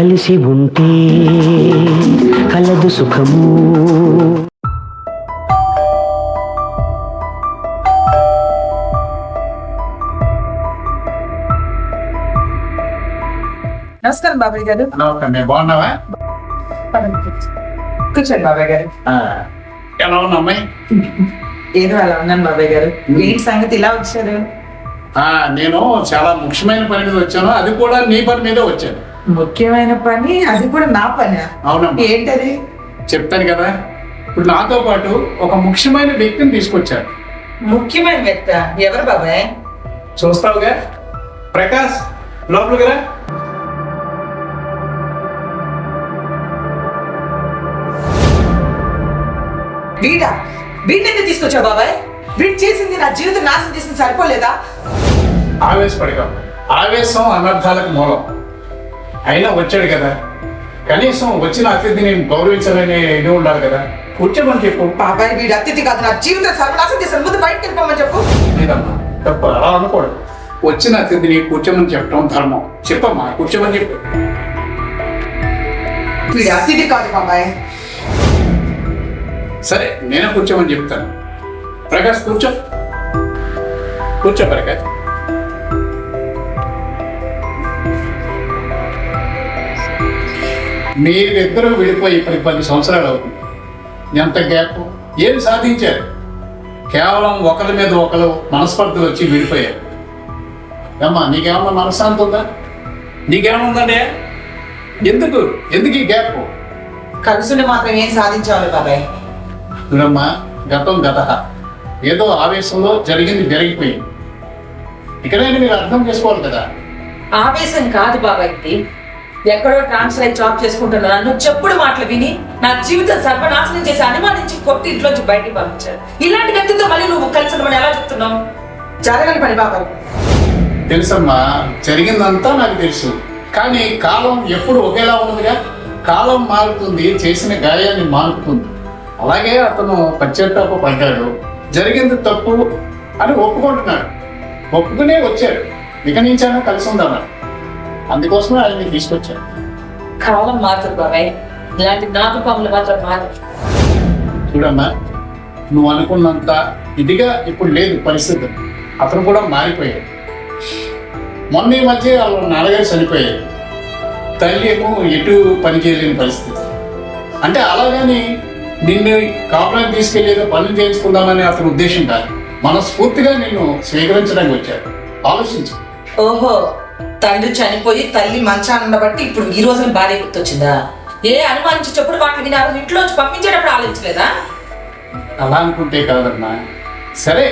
కలిసి ఉంటే కలదు సుఖము. నమస్కారం బాబాయ్ గారు. బాగున్నావా? కూర్చోండి బాబాయ్ గారు. ఎలా ఉన్నా అమ్మాయి? ఏదో అలా ఉన్నాను బాబాయ్ గారు. ఏంటి సంగతి ఇలా వచ్చారు? నేను చాలా ముఖ్యమైన పని మీద వచ్చాను, అది కూడా నీ పని మీద వచ్చాను. ముఖ్యమైన పని, అది కూడా నా పని? అవునమ్మా. ఏంటది? చెప్తాను కదా. ఇప్పుడు నాతో పాటు ఒక ముఖ్యమైన వ్యక్తిని తీసుకొచ్చాను. ముఖ్యమైన వ్యక్తి? ఎవరు బాబాయ్? చూస్తావుగా. ప్రకాష్, లోపలికి రా. వీడా? వీడిని తీసుకొచ్చావు బాబాయ్? వీడు చేసింది నా జీవితం నాశనం చేసింది సరిపోలేదా? ఆవేశపడిగా. ఆవేశం అనర్థాలకు మూలం. అయినా వచ్చాడు కదా, కనీసం వచ్చిన అతిథిని గౌరవించాలనే ఇది ఉండాలి కదా. కూర్చోమని చెప్పు. బాబాయ్, వీడు అతిథి కాదు, నా జీవితం సర్వనాశనం చేశాను. ముందు బయటకు వెళ్ళిపోమని చెప్పు. లేదమ్మా, తప్పు అలా అనకూడదు. వచ్చిన అతిథిని కూర్చోమని చెప్పడం ధర్మం. చెప్పమ్మా, కూర్చోమని చెప్పు. వీడు అతిథి కాదు బాబాయ్. సరే, నేనే కూర్చోమని చెప్తాను. ప్రకాష్ కూర్చో. కూర్చో ప్రకాష్. మీరిద్దరూ విడిపోయి ఇప్పుడు 10 సంవత్సరాలు అవుతుంది. ఎంత గ్యాప్! ఏం సాధించారు? కేవలం ఒకరి మీద ఒకరు మనస్పర్ధలు వచ్చి విడిపోయారు. అమ్మా, నీకేమన్నా మనశ్శాంతి ఉందా? నీకేముందండి? ఎందుకు ఈ గ్యాప్? కలుసుని మాత్రం ఏం సాధించాలి బాబాయ్? చూడమ్మా, గతం గత. ఏదో ఆవేశంలో జరిగిపోయింది. ఇక్కడైనా మీరు అర్థం చేసుకోవాలి కదా. ఆవేశం కాదు బాబాయ్, ఇది ఎక్కడో ట్రాన్స్ఫర్ అయి జాబ్ చేసుకుంటున్నా నన్ను చెప్పుడు మాటలు విని నా జీవితం సర్వనాశనం చేసి అనుమానించి కొట్టి ఇంట్లోంచి బయటికి పంపించారు. ఇలాంటి వ్యక్తితో మళ్ళీ నువ్వు కలిసి ఉండమని ఎలా చెప్తున్నావు? జరగని పని బాబాయ్. తెలుసమ్మా, జరిగిందంతా నాకు తెలుసు. కానీ కాలం ఎప్పుడు ఒకేలా ఉన్నదిగా. కాలం మారుతుంది, చేసిన గాయాన్ని మారుతుంది. అలాగే అతను పశ్చాత్తాప పడ్డాడు. జరిగింది తప్పు అని ఒప్పుకుంటున్నాడు. ఒప్పుకునే వచ్చాడు. ఇక నుంచైనా కలిసి ఉందన్నాడు. అందుకోసమే ఆయన్ని తీసుకొచ్చాడు. కాలం మారుతుంది బాబాయ్, ఇలాంటి నాటు పనులు మాత్రం మారు. చూడమ్మా, నువ్వు అనుకున్నంత ఇదిగా ఇప్పుడు లేదు పరిస్థితి. అతను కూడా మారిపోయాడు. మొన్న ఈ మధ్య వాళ్ళ నాన్నగారు చనిపోయారు. తల్లి ఏమో ఎటు పని చేయలేని పరిస్థితి. అంటే అలాగని నిన్ను కాపురానికి తీసుకెళ్ళేదో పనులు చేయించుకుందామని అతని ఉద్దేశం కాదు. మనస్ఫూర్తిగా నిన్ను స్వీకరించడానికి వచ్చాడు. ఆలోచించు. ఓహో, తండ్రి చనిపోయి తల్లి మంచాన్ని ఉండబట్టి ఇప్పుడు ఈ రోజున భార్య గుర్తొచ్చిందా? ఏ అనుమానించి చెప్పుడు మాటలు విని ఇంట్లోంచి పంపించేటప్పుడు ఆలోచించలేదా? అలా అనుకుంటే కాదమ్మా. సరే,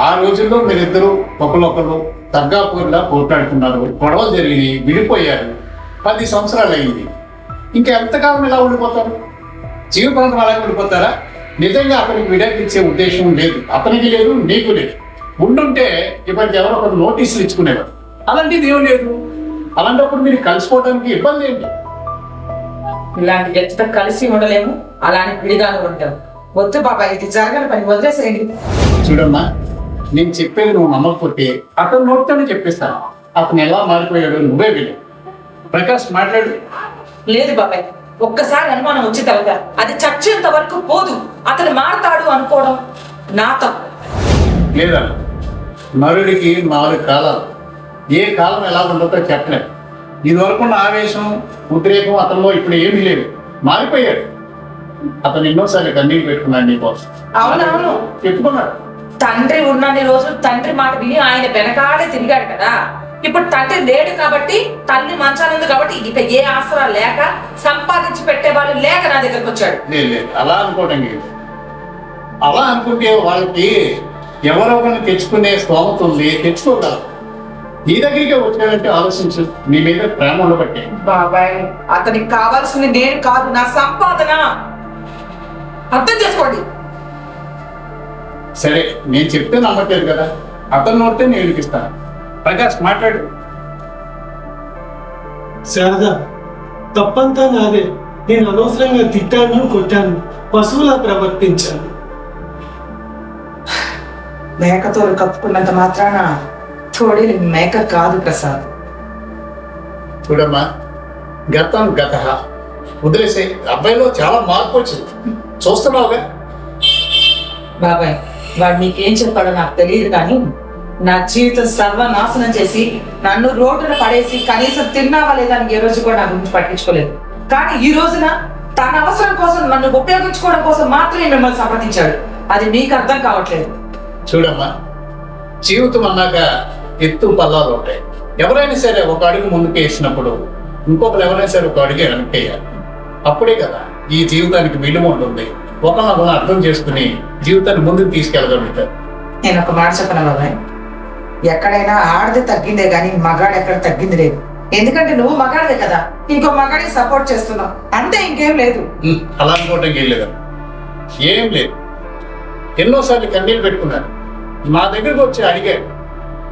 ఆ రోజుల్లో మీరిద్దరూ ఒకరొకరు తగ్గాపూర్లా పోట్లాడుకున్నారు, గొడవలు జరిగినాయి, విడిపోయారు. 10 సంవత్సరాలు అయింది. ఇంకా ఎంతకాలం ఇలా ఉండిపోతారు? జీవితాంతం అలాగే ఉండిపోతారా? నిజంగా అతనికి విడాకులు ఇచ్చే ఉద్దేశం లేదు. అతనికి లేదు, నీకు లేదు. ఉండుంటే ఇప్పటికి ఎవరో ఒకరు నోటీసులు ఇచ్చుకునేవారు. అలాంటిది ఏం లేదు. అలాంటప్పుడు మీరు కలిసిపోవడానికి ఇబ్బంది ఏంటి? ఇలాంటి వ్యక్తితో కలిసి ఉండలేము, అలాంటి విడిగానే ఉంటాం. వద్దు బాబాయ్, ఇది జరగని పని, వదిలేసేయండి. చూడమ్మా, నేను చెప్పేది నువ్వు నమ్మకపోతే అతను నోటితోనే చెప్పేస్తాను. అతను ఎలా మారిపోయాడు నువ్వే విను. ప్రకాష్, మాట్లాడు. లేదు బాబాయ్, ఒక్కసారి అనుమానం వచ్చిన తర్వాత అది చచ్చేంత వరకు పోదు. అతను మారతాడు అనుకోవడం నా తప్పు. లేదా, నరుడికి 4 కాలాలు. ఏ కాలం ఎలా ఉండదో చెప్పలేదు. ఇదివరకు ఉన్న ఆవేశం, ఉద్రేకం అతనిలో ఇప్పుడు ఏమీ లేదు. మారిపోయాడు. అతను ఎన్నోసార్లు కన్నీళ్ళు పెట్టుకున్నాడు నీకోసం. అవునవును, చెప్పుకున్నాడు. తండ్రి ఉన్నన్ని రోజులు తండ్రి మాట విని ఆయన వెనకాడే తిరిగాడు కదా. ఇప్పుడు తండ్రి లేడు కాబట్టి, తల్లి మంచానుంది కాబట్టి ఇక ఏ ఆసరా లేక, సంపాదించి పెట్టే వాళ్ళు లేక నా దగ్గరకు వచ్చాడు. లేదు, అలా అనుకోవడం లేదు. అలా అనుకుంటే వాళ్ళకి ఎవరో ఒకరిని తెచ్చుకునే స్తోమత ఉంది, తెచ్చుకోగలరు. నీ దగ్గరికే వచ్చాడంటే ఆలోచించు. నీ మీద ప్రేమ ఉండబట్టే. బాబాయ్, అతనికి కావాల్సింది నేను కాదు, నా సంపాదన. అర్థం చేసుకోండి. సరే, నేను చెప్తే నమ్మట్లేదు కదా. అతను నోడితే నేను ఇస్తాను. ప్రకాష్, మాట్లాడు. శారదా, తప్పంతా నాదే. నేను అనవసరంగా తిట్టాను, కొట్టాను, పశువులా ప్రవర్తించాను. మేకతో కప్పుకున్నంత మాత్రాన తోడేలు మేక కాదు ప్రసాద్. చూడమ్మా, గతం గత వదిలేసే. అబ్బాయిలో చాలా మార్పు వచ్చింది, చూస్తున్నావుగా. బాబాయ్ వాడు నీకేం చెప్పాడో నాకు తెలియదు కానీ నా జీవితం సర్వనాశనం చేసి నన్ను రోడ్డున పడేసి కనీసం తిన్నావా లేదా అని ఏ రోజు కూడా నా గురించి పట్టించుకోలేదు. కానీ ఈ రోజున తన అవసరం కోసం నన్ను ఉపయోగించుకోవడం కోసం మాత్రమే మిమ్మల్ని సంప్రదించాడు. అది మీకు అర్థం కావట్లేదు. చూడమ్మా, జీవితం అన్నాక ఎత్తు పల్లాలు ఉంటాయి. ఎవరైనా సరే ఒక అడుగు ముందుకు వేసినప్పుడు ఇంకొకరు ఎవరైనా సరే ఒక అడుగు వెనక్కి వేయాలి. అప్పుడే కదా ఈ జీవితానికి విలువ ఉంటుంది. ఒకరినొకరు అర్థం చేసుకుని జీవితాన్ని ముందుకు తీసుకెళ్ళగలుగుతారు. నేను ఒక మాట చెప్పను బాబాయ్, ఎక్కడైనా ఆడది తగ్గిందే కానీ మగాడు ఎక్కడ తగ్గింది లేదు. ఎందుకంటే నువ్వు మగాడివే కదా, ఇంకో మగాడికి సపోర్ట్ చేస్తున్నావు అంతే, ఇంకేం లేదు. అలా అనుకోవటం ఏం లేదు, ఏం లేదు. ఎన్నోసార్లు కన్నీళ్ళు పెట్టుకున్నాను. మా దగ్గరకు వచ్చి అడిగాడు,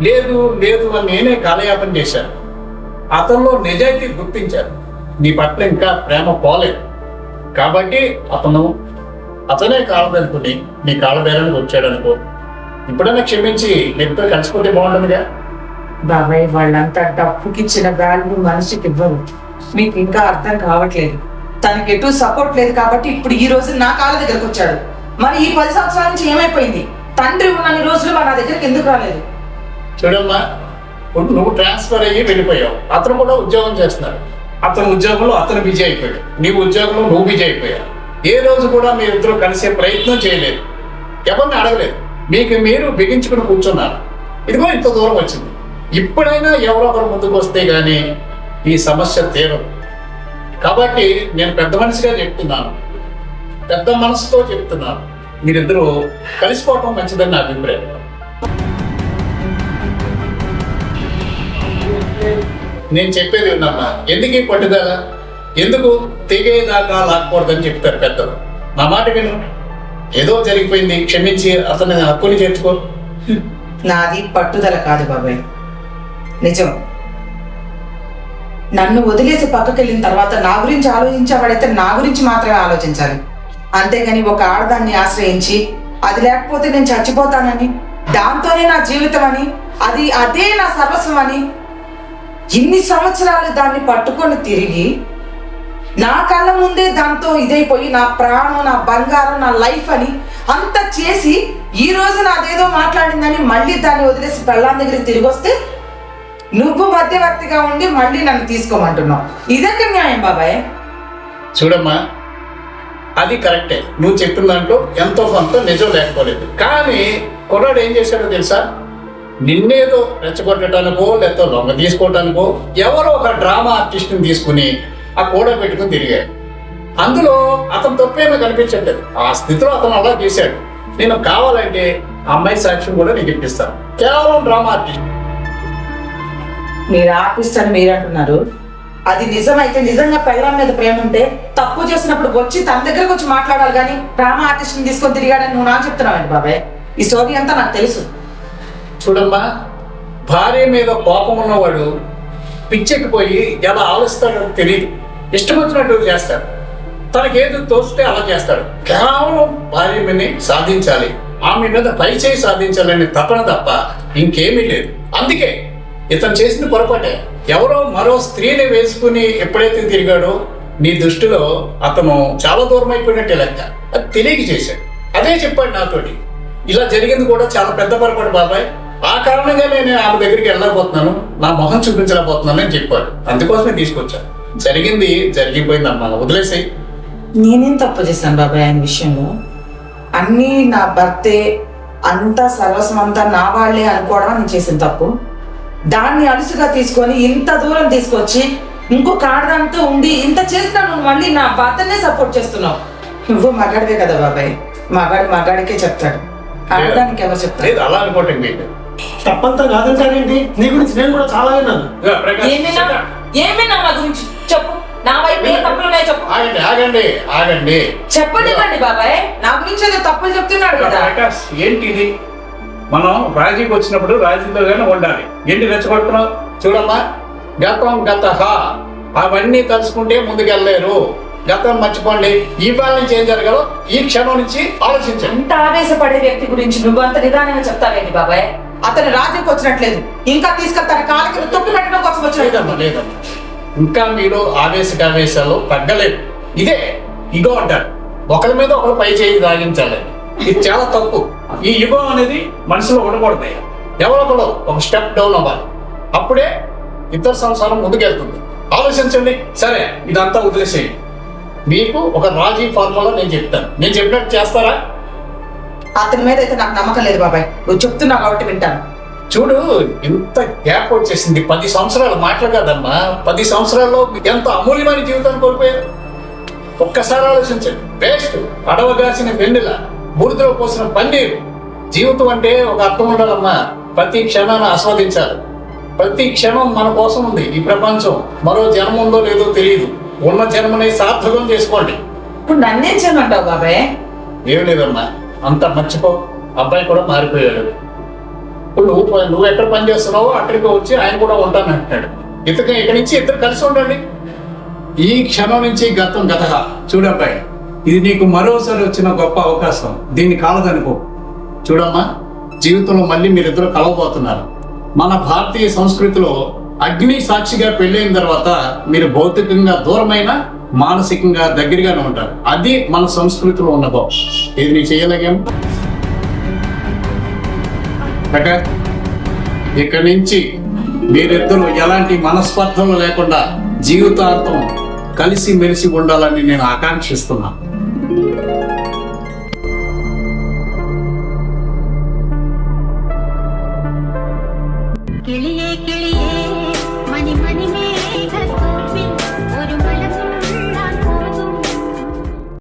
లేదు లేదు అని నేనే కాలయాపన చేశాను. అతనిలో నిజాయితీ గుర్తించాను. నీ పట్ల ఇంకా ప్రేమ పోలేదు కాబట్టి అతనే కాలదనుకుని నీ కాళ్ళ బేరానికి వచ్చాడు అనుకో. ఇప్పుడైనా క్షమించి నీతో కలిసిపోతే బాగుంటుందిగా. బాబాయ్ వాళ్ళంతా డబ్బుకిచ్చిన వాల్యూ మనిషికి ఇవ్వరు. మీకు ఇంకా అర్థం కావట్లేదు. తనకి ఎటు సపోర్ట్ లేదు కాబట్టి ఇప్పుడు ఈ రోజు నా కాళ్ళ దగ్గరకు వచ్చాడు. మరి ఈ 10 సంవత్సరాల నుంచి ఏమైపోయింది? తండ్రి ఉన్నన్ని రోజులు మా నా దగ్గరికి ఎందుకు రాలేదు? చూడమ్మా, నువ్వు ట్రాన్స్ఫర్ అయ్యి వెళ్ళిపోయావు. అతను కూడా ఉద్యోగం చేస్తున్నాడు. అతని ఉద్యోగంలో అతను బిజీ అయిపోయాడు, నీ ఉద్యోగంలో నువ్వు బిజీ అయిపోయావు. ఏ రోజు కూడా మీ ఇద్దరు కలిసే ప్రయత్నం చేయలేదు, ఎవరిని అడగలేదు. మీకు మీరు బిగించుకుని కూర్చున్నారు. ఇదిగో ఇంత దూరం వచ్చింది. ఇప్పుడైనా ఎవరో ఒకరు ముందుకు వస్తే గానీ ఈ సమస్య తీరదు. కాబట్టి నేను పెద్ద మనిషిగా చెప్తున్నాను, పెద్ద మనసుతో చెప్తున్నాను, మీరిద్దరూ కలిసిపోవటం మంచిదని నా అభిప్రాయం. నేను చెప్పేది విన్నమ్మా, ఎందుకు ఈ పట్టుదల, ఎందుకు తెగేదాకా లాక్కూడదని చెప్తారు పెద్దలు. నా మాట విను. ఏదో జరిగిపోయింది, క్షమించి అతని హక్కుని చేర్చుకో. నాది పట్టుదల కాదు బాబాయ్, నిజం. నన్ను వదిలేసి పక్కకి వెళ్ళిన తర్వాత నా గురించి ఆలోచించేవాడైతే నా గురించి మాత్రమే ఆలోచించాలి. అంతేగాని ఒక ఆడదాన్ని ఆశ్రయించి అది లేకపోతే నేను చచ్చిపోతానని, దాంతోనే నా జీవితం అని, అదే నా సర్వస్వం అని ఇన్ని సంవత్సరాలు దాన్ని పట్టుకొని తిరిగి నా కళ్ళ ముందే దాంతో ఇదైపోయి నా ప్రాణం, నా బంగారం, నా లైఫ్ అని అంత చేసి ఈ రోజు నాదేదో మాట్లాడిందని మళ్ళీ దాన్ని వదిలేసి పెళ్ళాం దగ్గరికి తిరిగి వస్తే నువ్వు మధ్యవర్తిగా ఉండి మళ్ళీ నన్ను తీసుకోమంటున్నావు. ఇదెక్కడ న్యాయం బాబాయ్? చూడమ్మా, అది కరెక్టే. నువ్వు చెప్పిన దాంట్లో ఎంతో కొంత నిజం లేకపోలేదు. కానీ కుర్రాడు ఏం చేశాడో తెలుసా? నిన్నేదో రెచ్చగొట్టడానికో లేకపోతే లొంగ తీసుకోవటానికో ఎవరో ఒక డ్రామా ఆర్టిస్ట్ని తీసుకుని ఆ కూడా పెట్టుకుని తిరిగాడు. అందులో అతను తప్పేమో కనిపించట్లేదు. ఆ స్థితిలో అతను అలా చేశాడు. నేను కావాలంటే అమ్మాయి సాక్ష్యం కూడా నీకు ఇప్పిస్తాను. కేవలం డ్రామా ఆర్టిస్ట్. మీరు ఆర్టిస్ట్ అని మీరు అంటున్నారు. అది నిజమైతే, నిజంగా పెళ్ళాం మీద ప్రేమ ఉంటే తప్పు చేసినప్పుడు వచ్చి తన దగ్గరకు వచ్చి మాట్లాడాలి కానీ డ్రామా ఆర్టిస్ట్ని తీసుకొని తిరిగాడని నువ్వు నాకు చెప్తున్నావు బాబాయ్. ఈ స్టోరీ అంతా నాకు తెలుసు. చూడమ్మా, భార్య మీద కోపం ఉన్నవాడు పిచ్చెక్కిపోయి ఎలా ఆలోచిస్తాడో తెలియదు. ఇష్టం వచ్చినట్టు చేస్తాడు. తనకేది తోస్తే అలా చేస్తాడు. కేవలం భార్య మీదని సాధించాలి, ఆమె మీద పైచేయి సాధించాలనే తపన తప్ప ఇంకేమీ లేదు. అందుకే ఇతను చేసిన పొరపాటే. ఎవరో మరో స్త్రీని వేసుకుని ఎప్పుడైతే తిరిగాడో నీ దృష్టిలో అతను చాలా దూరం అయిపోయినట్టే లెక్క. అది తెలియక చేశాడు. అదే చెప్పాడు నాతోటి. ఇలా జరిగింది కూడా చాలా పెద్ద పొరపాటు బాబాయ్. ఆ కారణంగా నేను ఆమె దగ్గరికి వెళ్ళలేకపోతున్నాను, నా మొహం చూపించలేకపోతున్నాను అని చెప్పాడు. అందుకోసమే తీసుకొచ్చాను. జరిగింది జరిగిపోయిందమ్మా, వదిలేసాయి. నేనేం తప్పు చేశాను బాబాయ్ ఆయన విషయంలో? అన్నీ నా భర్తే, అంతా సర్వస్వం అంతా నా వాళ్ళే అనుకోవడం నేను చేసిన తప్పు. దాన్ని అలుసుగా తీసుకొని ఇంత దూరం తీసుకొచ్చి ఇంకొక ఆడదాంతో ఉండి ఇంత చేసినా నువ్వు మళ్ళీ నా భర్తనే సపోర్ట్ చేస్తున్నావు. నువ్వు మగాడివే కదా బాబాయ్, మగాడికే చెప్తాడు, ఆడదానికి ఎవరు చెప్తారు? లేదు, అలా అనుకోవటం మీకు తప్పంతా కాదంటారేంటి? నీ గురించి నేను కూడా చాలా విన్నాను. ఏమైనా నా గురించి చెప్పు, నా వైపు ఏ తప్పులు ఉన్నాయో చెప్పు. ఆగండి ఆగండి ఆగండి, చెప్పండి బాబాయ్, నా గురించి ఏదో తప్పులు చెప్తున్నాడు కదా. ఏంటి ఇది? మనం రాజీకి వచ్చినప్పుడు రాజీతోగానే ఉండాలి. ఏంటి రెచ్చగొడుతున్నావు? చూడమ్మా, గతం గతహ అవన్నీ తలుసుకుంటే ముందుకెళ్ళలేరు. గతం మర్చిపోండి. ఇవాళ నుంచి ఏం జరగాలో ఈ క్షణం నుంచి ఆలోచించండి. అంత ఆవేశపడే వ్యక్తి గురించి నువ్వు అంత నిదానంగా చెప్తావేంటి బాబాయ్? అతను రాజీకి వచ్చినట్లేదు, ఇంకా తీసుకెళ్తాను కాళ్ళకి తొక్కి పెట్టడం కోసం వచ్చినట్టు. లేదమ్మా, ఇంకా మీరు ఆవేశాలు తగ్గలేదు. ఇదే ఇగో అంటారు, ఒకరి మీద ఒకరు పై చేయి సాగించాలి. ఇది చాలా తప్పు. ఈ యుగో అనేది మనిషిలో ఉండకూడదు. ఎవరొకరు ఒక స్టెప్ డౌన్ అవ్వాలి, అప్పుడే ఇతర సంసారం ముందుకెళ్తుంది. ఆలోచించండి. సరే, ఇదంతా వదిలేసేయండి. మీకు ఒక రాజీ ఫార్ములా నేను చెప్తాను, నేను చెప్పినట్టు చేస్తారా? అతని మీద అయితే నాకు నమ్మకం లేదు బాబాయ్, నువ్వు చెప్తున్నావు కాబట్టి వింటాను. చూడు, ఇంత గ్యాప్ వచ్చేసింది. 10 సంవత్సరాలు మాటలు కాదమ్మా. 10 సంవత్సరాల్లో ఎంత అమూల్యమైన జీవితాన్ని కోల్పోయారు. ఒక్కసారి ఆలోచించండి. వేస్ట్, అడవగాసిన వెన్నెల, బూడిదలో పోసిన పన్నీరు. జీవితం అంటే ఒక అర్థం ఉండాలమ్మా. ప్రతి క్షణాన్ని ఆస్వాదించాలి. ప్రతి క్షణం మన కోసం ఉంది ఈ ప్రపంచం. మరో జన్మ ఉందో లేదో తెలియదు. ఉన్న జన్మని సార్థకం చేసుకోండి. ఇప్పుడు నన్నేం చేయమంటావు బాబాయ్? ఏం లేదమ్మా, అంతా మర్చిపో. అబ్బాయి కూడా మారిపోయాడు. ఇప్పుడు నువ్వు ఎక్కడ పని చేస్తున్నావో అక్కడికి వచ్చి ఆయన కూడా ఉంటాను అంటున్నాడు. ఇక్కడి నుంచి ఇద్దరు కలిసి ఉండండి. ఈ క్షణం నుంచి గతం గతగా. చూడబ్బాయి, ఇది నీకు మరోసారి వచ్చిన గొప్ప అవకాశం. దీన్ని కాలదనుకో. చూడమ్మా, జీవితంలో మళ్ళీ మీరిద్దరు కలవబోతున్నారు. మన భారతీయ సంస్కృతిలో అగ్ని సాక్షిగా పెళ్ళైన తర్వాత మీరు భౌతికంగా దూరమైన మానసికంగా దగ్గరగానే ఉంటారు. అది మన సంస్కృతిలో ఉన్నదో. ఇది నీ చేయలేగేం? ఇక్కడి నుంచి మీరిద్దరూ ఎలాంటి మనస్పర్ధలు లేకుండా జీవితాంతం కలిసి మెలిసి ఉండాలని నేను ఆకాంక్షిస్తున్నాను.